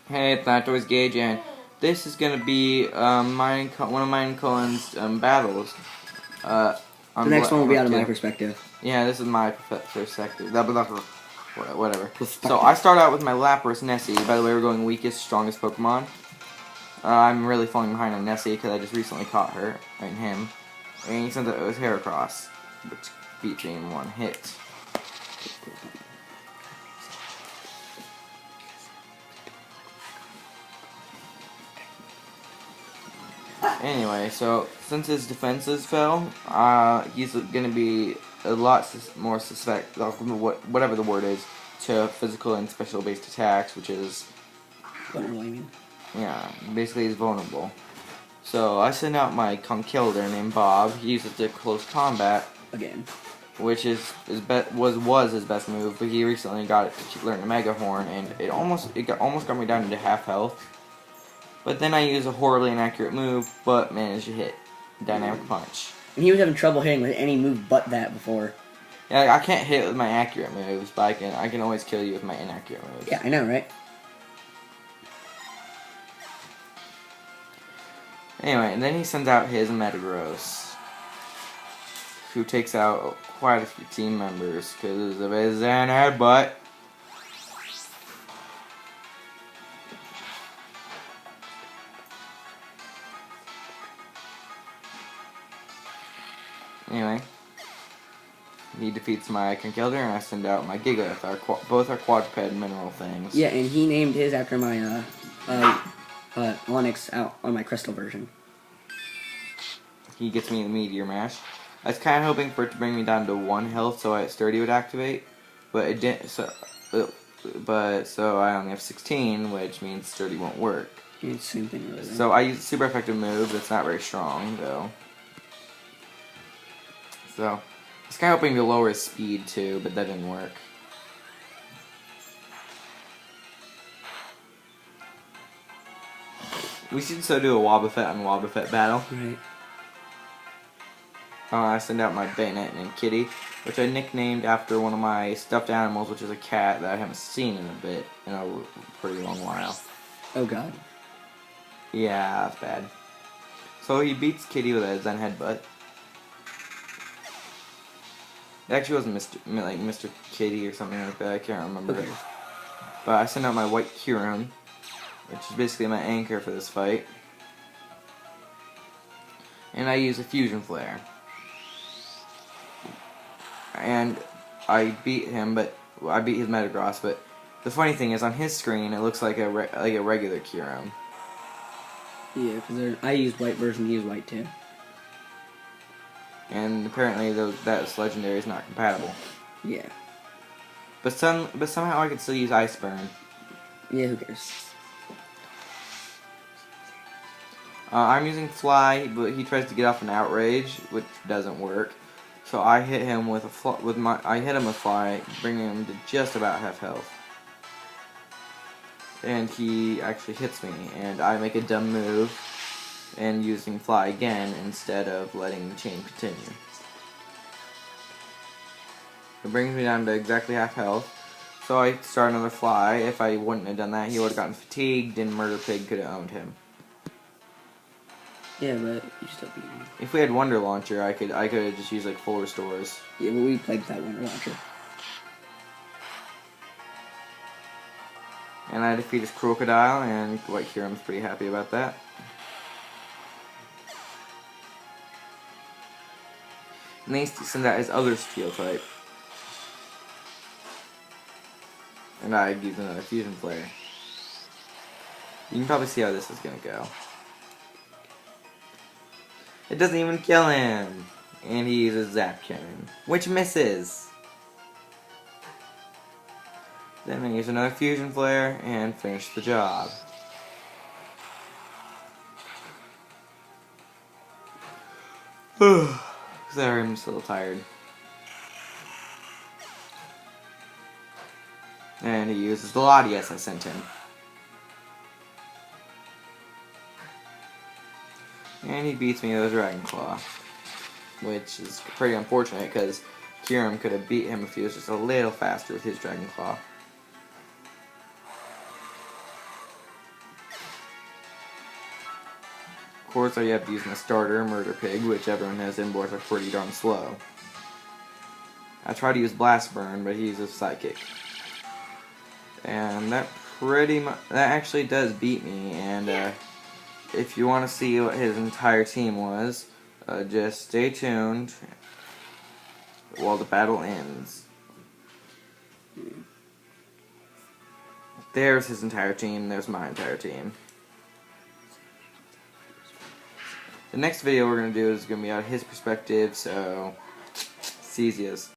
Hey, it's Not Toys Gage, and this is gonna be one of mine and Cullen's battles. Uh, The next one will be out of my perspective. Yeah, this is my perspective. Whatever. So I start out with my Lapras Nessie. By the way, we're going weakest, strongest Pokemon. I'm really falling behind on Nessie because I just recently caught her and him. And he sent it was Heracross, which beat me in one hit. Anyway, so since his defenses fell, he's gonna be a lot more suspect, whatever the word is, to physical and special based attacks, which is vulnerable. I mean, yeah, basically he's vulnerable. So I send out my Conkeldurr named Bob. He uses it to close combat again, which was his best move, but he recently got it to learn a Mega Horn, and it almost got me down into half health. But then I used a horribly inaccurate move, but managed to hit Dynamic Punch. And he was having trouble hitting with any move but that before. Yeah, I can't hit with my accurate moves, but I can always kill you with my inaccurate moves. Yeah, I know, right? Anyway, and then he sends out his Metagross, who takes out quite a few team members because of his headbutt. Anyway, he defeats my Conkeldurr, and I send out my Gigalith. Both are quadruped mineral things. Yeah, and he named his after my Onix out on my Crystal version. He gets me the Meteor Mash. I was kind of hoping for it to bring me down to 1 health so Sturdy would activate, but it didn't. So I only have 16, which means Sturdy won't work. Yeah, it's the same thing, really. So I use a super effective move that's not very strong, though. So I was kind of hoping to lower his speed too, but that didn't work. We should so do a Wobbuffet on Wobbuffet battle. Right. I send out my Bayonet named Kitty, which I nicknamed after one of my stuffed animals, which is a cat that I haven't seen in a pretty long while. Oh God. Yeah, that's bad. So he beats Kitty with a Zen Headbutt. It actually wasn't Mr. Kitty or something like that. I can't remember it. But I send out my White Kyurem, which is basically my anchor for this fight. And I use a Fusion Flare. And I beat him, but I beat his Metagross. But the funny thing is, on his screen, it looks like a regular Kyurem. Yeah, because I used white version, he used white too. And apparently that legendary is not compatible. Yeah. But somehow I could still use Ice Burn. Yeah, who cares? I'm using Fly, but he tries to get off an Outrage, which doesn't work. So I hit him with Fly, bringing him to just about half health. And he actually hits me, and I make a dumb move and using Fly again instead of letting the chain continue. It brings me down to exactly half health. So I start another Fly. If I wouldn't have done that, he would have gotten fatigued, and Murder Pig could have owned him. Yeah, but you still beat him. If we had Wonder Launcher, I could have just used like full restores. Yeah, but we played with that Wonder Launcher. And I defeat his Crocodile, and White Kyurem's pretty happy about that. And then he sends out his other Steel type. And I use another Fusion Flare. You can probably see how this is gonna go. It doesn't even kill him! And he uses Zap Cannon, which misses! Then I use another Fusion Flare and finish the job. Sorry, I'm still tired. And he uses the Latias I sent him. And he beats me with a Dragon Claw, which is pretty unfortunate because Kyurem could have beat him if he was just a little faster with his Dragon Claw. course, all you have to use my starter, Murder Pig, which everyone knows inboards are pretty darn slow. I try to use Blast Burn, but he uses Psychic. And that actually does beat me, and if you want to see what his entire team was, just stay tuned while the battle ends. There's his entire team, there's my entire team. The next video we're going to do is going to be out of his perspective, so, see yous.